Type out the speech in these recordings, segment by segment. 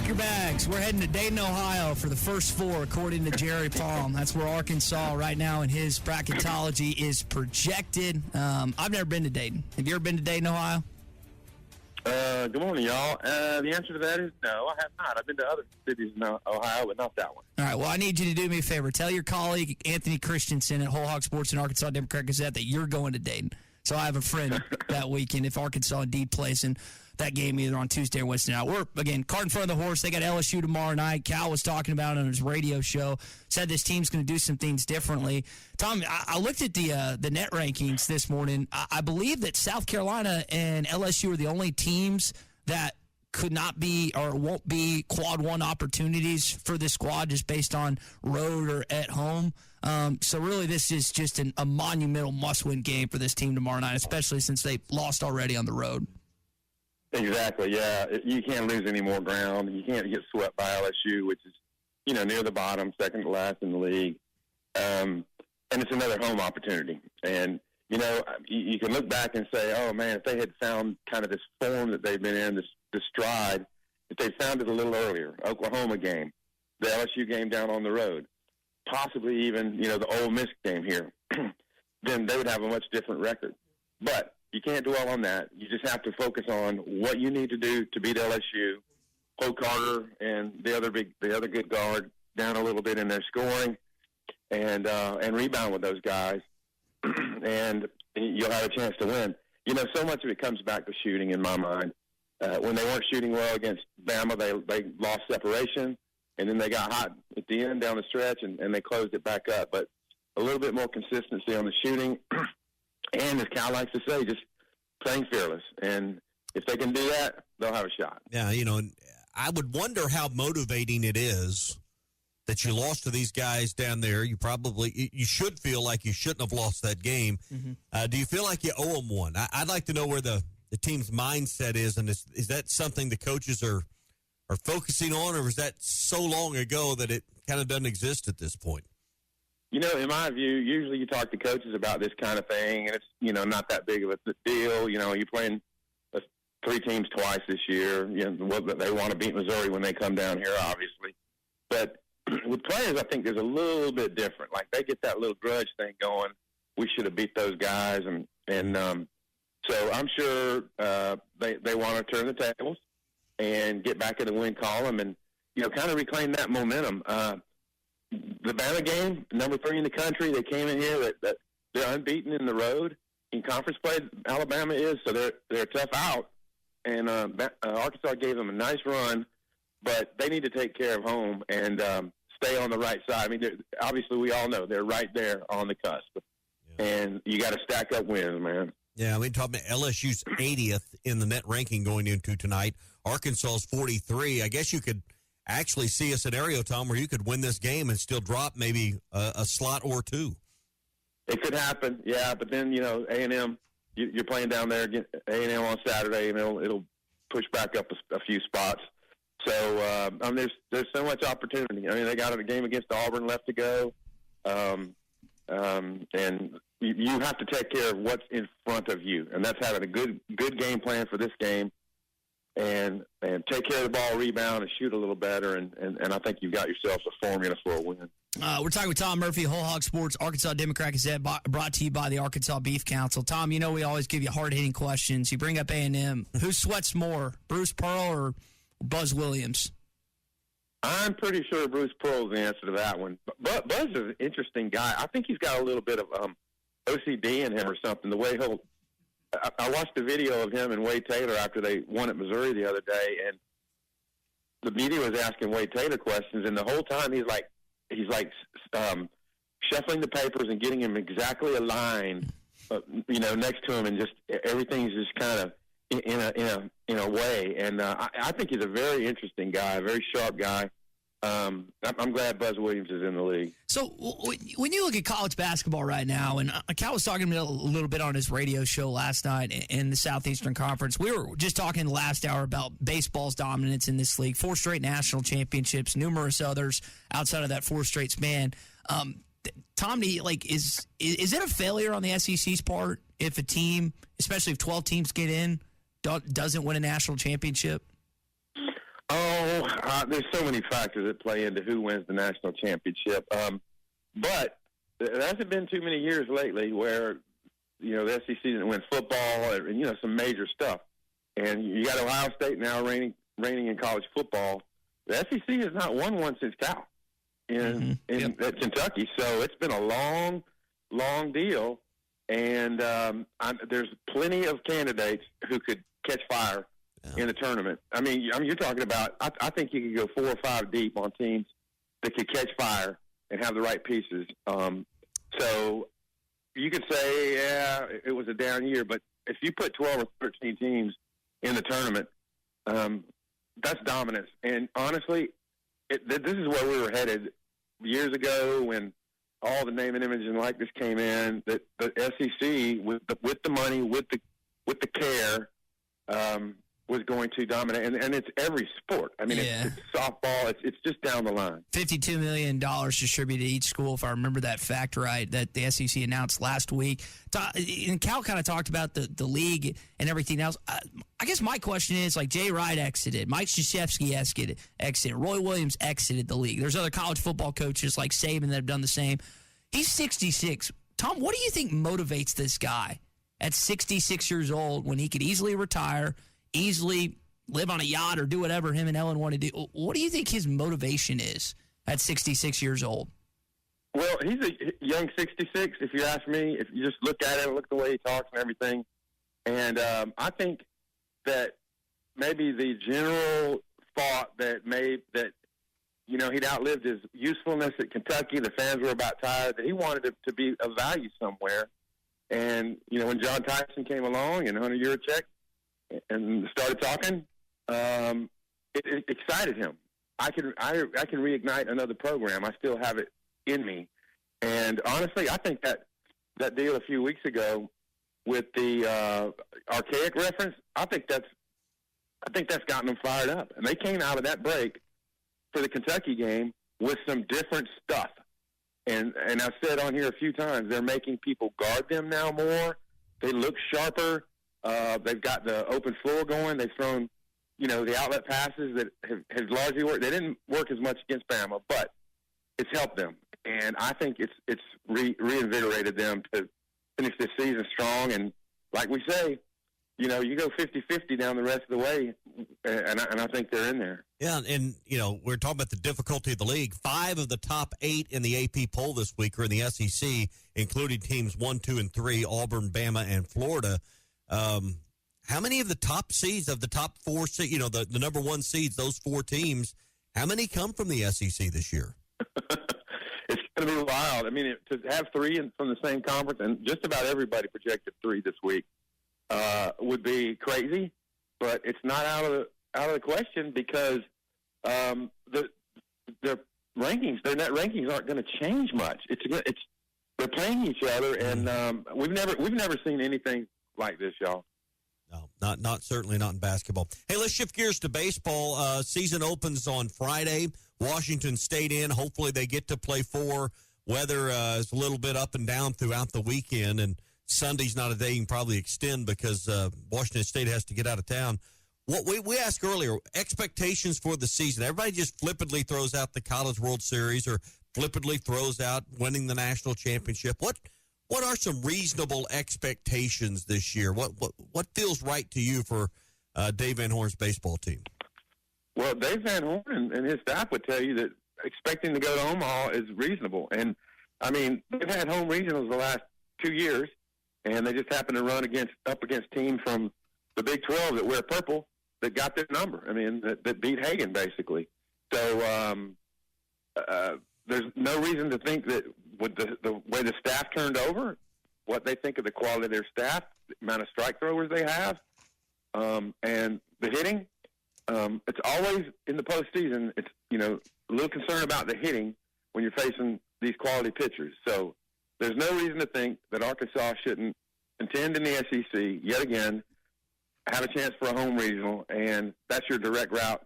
your bags. We're heading to Dayton, Ohio for the first four, according to Jerry Palm. That's where Arkansas right now in his bracketology is projected. I've never been to Dayton. Have you ever been to Dayton, Ohio? Good morning, y'all. The answer to that is no, I have not. I've been to other cities in Ohio, but not that one. All right, well, I need you to do me a favor. Tell your colleague, Anthony Christensen at Whole Hog Sports and Arkansas Democrat-Gazette, that you're going to Dayton. So I have a friend that weekend if Arkansas indeed plays in that game either on Tuesday or Wednesday night. We're, again, cart in front of the horse. They got LSU tomorrow night. Cal was talking about it on his radio show, said this team's going to do some things differently. Tom, I looked at the net rankings this morning. I believe that South Carolina and LSU are the only teams that could not be or won't be quad one opportunities for this squad just based on road or at home. So really this is just a monumental must-win game for this team tomorrow night, especially since they lost already on the road. Exactly, yeah. You can't lose any more ground. You can't get swept by LSU, which is, near the bottom, second to last in the league. And it's another home opportunity. And, you can look back and say, oh, man, if they had found kind of this form that they've been in, this stride, if they found it a little earlier, Oklahoma game, the LSU game down on the road, possibly even, the Ole Miss game here, then they would have a much different record. But you can't dwell on that. You just have to focus on what you need to do to beat LSU, hold Carter and the other good guard down a little bit in their scoring, and rebound with those guys, and you'll have a chance to win. So much of it comes back to shooting in my mind. When they weren't shooting well against Bama, they lost separation, and then they got hot at the end down the stretch, and they closed it back up. But a little bit more consistency on the shooting, and as Cal likes to say, just playing fearless. And if they can do that, they'll have a shot. Yeah, I would wonder how motivating it is that you lost to these guys down there. You should feel like you shouldn't have lost that game. Mm-hmm. Do you feel like you owe them one? I'd like to know where the team's mindset is, and is that something the coaches are focusing on, or is that so long ago that it kind of doesn't exist at this point? In my view, usually you talk to coaches about this kind of thing, and it's, not that big of a deal. You're playing three teams twice this year. They want to beat Missouri when they come down here, obviously. But with players, I think there's a little bit different. Like, they get that little grudge thing going. We should have beat those guys, and so I'm sure they want to turn the tables and get back in the win column and, kind of reclaim that momentum. The Bama game, number 3 in the country, they came in here that they're unbeaten in the road in conference play. Alabama is, so they're a tough out. And Arkansas gave them a nice run, but they need to take care of home and stay on the right side. I mean, obviously we all know they're right there on the cusp. Yeah. And you got to stack up wins, man. Yeah, talking about LSU's 80th in the net ranking going into tonight. Arkansas's 43. I guess you could actually see a scenario, Tom, where you could win this game and still drop maybe a slot or two. It could happen, yeah. But then, A&M, you're playing down there against A&M on Saturday, and it'll push back up a few spots. So there's so much opportunity. I mean, they got a game against Auburn left to go, and you have to take care of what's in front of you, and that's having a good game plan for this game. And take care of the ball, rebound, and shoot a little better, and I think you've got yourself a formula for a win. We're talking with Tom Murphy, Whole Hog Sports, Arkansas Democrat-Gazette, brought to you by the Arkansas Beef Council. Tom, we always give you hard-hitting questions. You bring up A&M. Who sweats more, Bruce Pearl or Buzz Williams? I'm pretty sure Bruce Pearl's the answer to that one. But Buzz is an interesting guy. I think he's got a little bit of OCD in him or something, the way he'll – I watched the video of him and Wade Taylor after they won at Missouri the other day, and the media was asking Wade Taylor questions, and the whole time he's like shuffling the papers and getting him exactly aligned, next to him, and just everything's just kind of in a way. And I think he's a very interesting guy, a very sharp guy. I'm glad Buzz Williams is in the league. So when you look at college basketball right now, and Cal was talking a little bit on his radio show last night in the Southeastern Conference. We were just talking the last hour about baseball's dominance in this league. 4 straight national championships, numerous others outside of that 4 straight span. Tom, is it a failure on the SEC's part if a team, especially if 12 teams get in, doesn't win a national championship? Oh, There's so many factors that play into who wins the national championship. But there hasn't been too many years lately where, the SEC didn't win football and, some major stuff. And you got Ohio State now reigning in college football. The SEC has not won one since Cal in Kentucky. So it's been a long, long deal. And there's plenty of candidates who could catch fire in the tournament. I mean, you're talking about, I think you could go 4 or 5 deep on teams that could catch fire and have the right pieces. So you could say, it was a down year, but if you put 12 or 13 teams in the tournament, that's dominance. And honestly, this is where we were headed years ago when all the name and image and likeness came in. That the SEC with the money, with the care, was going to dominate, and it's every sport. I mean, it's softball. It's just down the line. $52 million distributed to each school, if I remember that fact right, that the SEC announced last week. And Cal kind of talked about the league and everything else. I guess my question is, like, Jay Wright exited, Mike Krzyzewski exited, Roy Williams exited the league. There's other college football coaches like Saban that have done the same. He's 66. Tom, what do you think motivates this guy at 66 years old when he could easily retire, easily live on a yacht or do whatever him and Ellen want to do? What do you think his motivation is at 66 years old? Well, he's a young 66, if you ask me, if you just look at it, look at the way he talks and everything. And I think that maybe the general thought that he'd outlived his usefulness at Kentucky, the fans were about tired, that he wanted it to be of value somewhere. And, when John Tyson came along and Hunter Yurachek and started talking, it excited him. I can reignite another program. I still have it in me. And honestly, I think that deal a few weeks ago with the archaic reference, I think that's gotten them fired up. And they came out of that break for the Kentucky game with some different stuff. And I've said on here a few times, they're making people guard them now more. They look sharper. They've got the open floor going. They've thrown, the outlet passes that have largely worked. They didn't work as much against Bama, but it's helped them. And I think it's reinvigorated them to finish this season strong. And like we say, you go 50-50 down the rest of the way, and I think they're in there. Yeah, and, we're talking about the difficulty of the league. 5 of the top 8 in the AP poll this week are in the SEC, including teams 1, 2, and 3, Auburn, Bama, and Florida. How many of the top seeds, of the top 4, the number 1 seeds, those 4 teams, how many come from the SEC this year? It's going to be wild. I mean, to have 3 from the same conference, and just about everybody projected 3 this week, would be crazy, but it's not out of the question because their rankings, their net rankings aren't going to change much. They're playing each other, and we've never seen anything like this, y'all. No, not certainly not in basketball. Hey, let's shift gears to baseball. Season opens on Friday. Washington State in. Hopefully they get to play 4. Weather is a little bit up and down throughout the weekend, and Sunday's not a day you can probably extend because Washington State has to get out of town. What we asked earlier, expectations for the season. Everybody just flippantly throws out the College World Series or flippantly throws out winning the national championship. What are some reasonable expectations this year? What feels right to you for Dave Van Horn's baseball team? Well, Dave Van Horn and his staff would tell you that expecting to go to Omaha is reasonable. And, I mean, they've had home regionals the last 2 years, and they just happen to run up against teams from the Big 12 that wear purple that got their number. I mean, that beat Hagen, basically. So there's no reason to think that with the way the staff turned over, what they think of the quality of their staff, the amount of strike throwers they have, and the hitting, it's always in the postseason. It's, a little concern about the hitting when you're facing these quality pitchers. So there's no reason to think that Arkansas shouldn't contend in the SEC yet again, have a chance for a home regional, and that's your direct route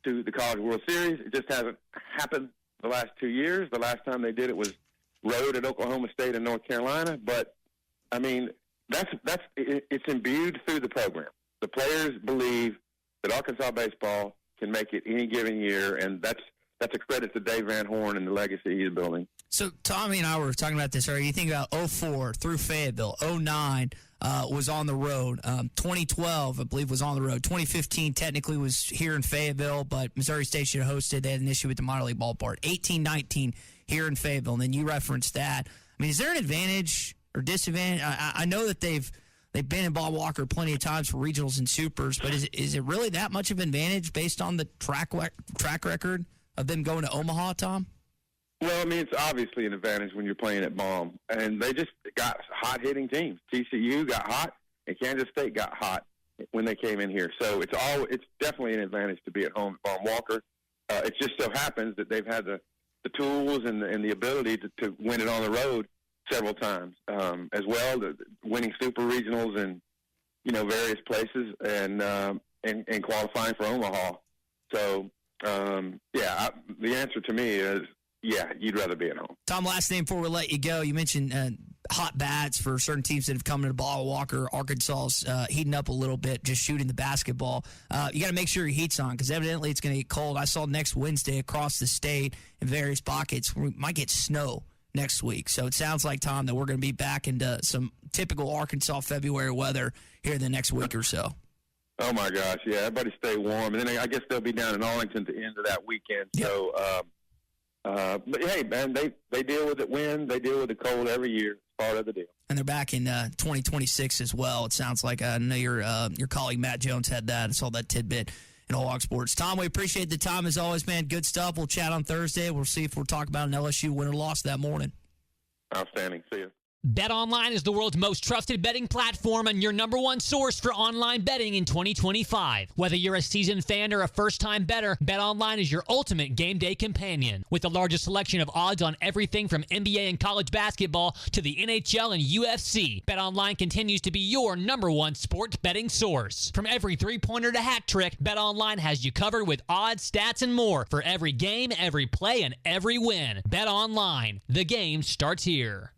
to the College World Series. It just hasn't happened the last 2 years. The last time they did it was road at Oklahoma State and North Carolina. But, I mean, it's imbued through the program. The players believe that Arkansas baseball can make it any given year, and that's a credit to Dave Van Horn and the legacy he's building. So Tommy and I were talking about this earlier. You think about 04 through Fayetteville, 09 was on the road, 2012 I believe was on the road, 2015 technically was here in Fayetteville, but Missouri State should have hosted. They had an issue with the minor league ballpark. 18-19 here in Fayetteville, and then you referenced that. I mean, is there an advantage or disadvantage? I know that they've been in Bob Walker plenty of times for regionals and supers, but is it really that much of an advantage based on the track record of them going to Omaha, Tom? Well, I mean, it's obviously an advantage when you're playing at Baum. And they just got hot-hitting teams. TCU got hot, and Kansas State got hot when they came in here. So it's definitely an advantage to be at home at Baum Walker. It just so happens that they've had the tools and the ability to win it on the road several times as well, winning super regionals in, various places and qualifying for Omaha. So, the answer to me is, yeah, you'd rather be at home. Tom, last name before we let you go. You mentioned hot bats for certain teams that have come into Bob Walker. Arkansas's heating up a little bit, just shooting the basketball. You got to make sure your heat's on because evidently it's going to get cold. I saw next Wednesday across the state in various pockets, we might get snow next week. So it sounds like, Tom, that we're going to be back into some typical Arkansas February weather here in the next week or so. Oh, my gosh, yeah, everybody stay warm. And then I guess they'll be down in Arlington at the end of that weekend. Yep. So, but, hey, man, they deal with it when they deal with the cold every year. It's part of the deal. And they're back in 2026 as well, it sounds like. I know your colleague Matt Jones had that. I saw that tidbit in Whole Hog Sports. Tom, we appreciate the time as always, man. Good stuff. We'll chat on Thursday. We'll see if we'll talk about an LSU win or loss that morning. Outstanding. See you. BetOnline is the world's most trusted betting platform and your number one source for online betting in 2025. Whether you're a seasoned fan or a first-time bettor, BetOnline is your ultimate game day companion. With the largest selection of odds on everything from NBA and college basketball to the NHL and UFC, BetOnline continues to be your number one sports betting source. From every three-pointer to hat trick, BetOnline has you covered with odds, stats, and more for every game, every play, and every win. BetOnline, the game starts here.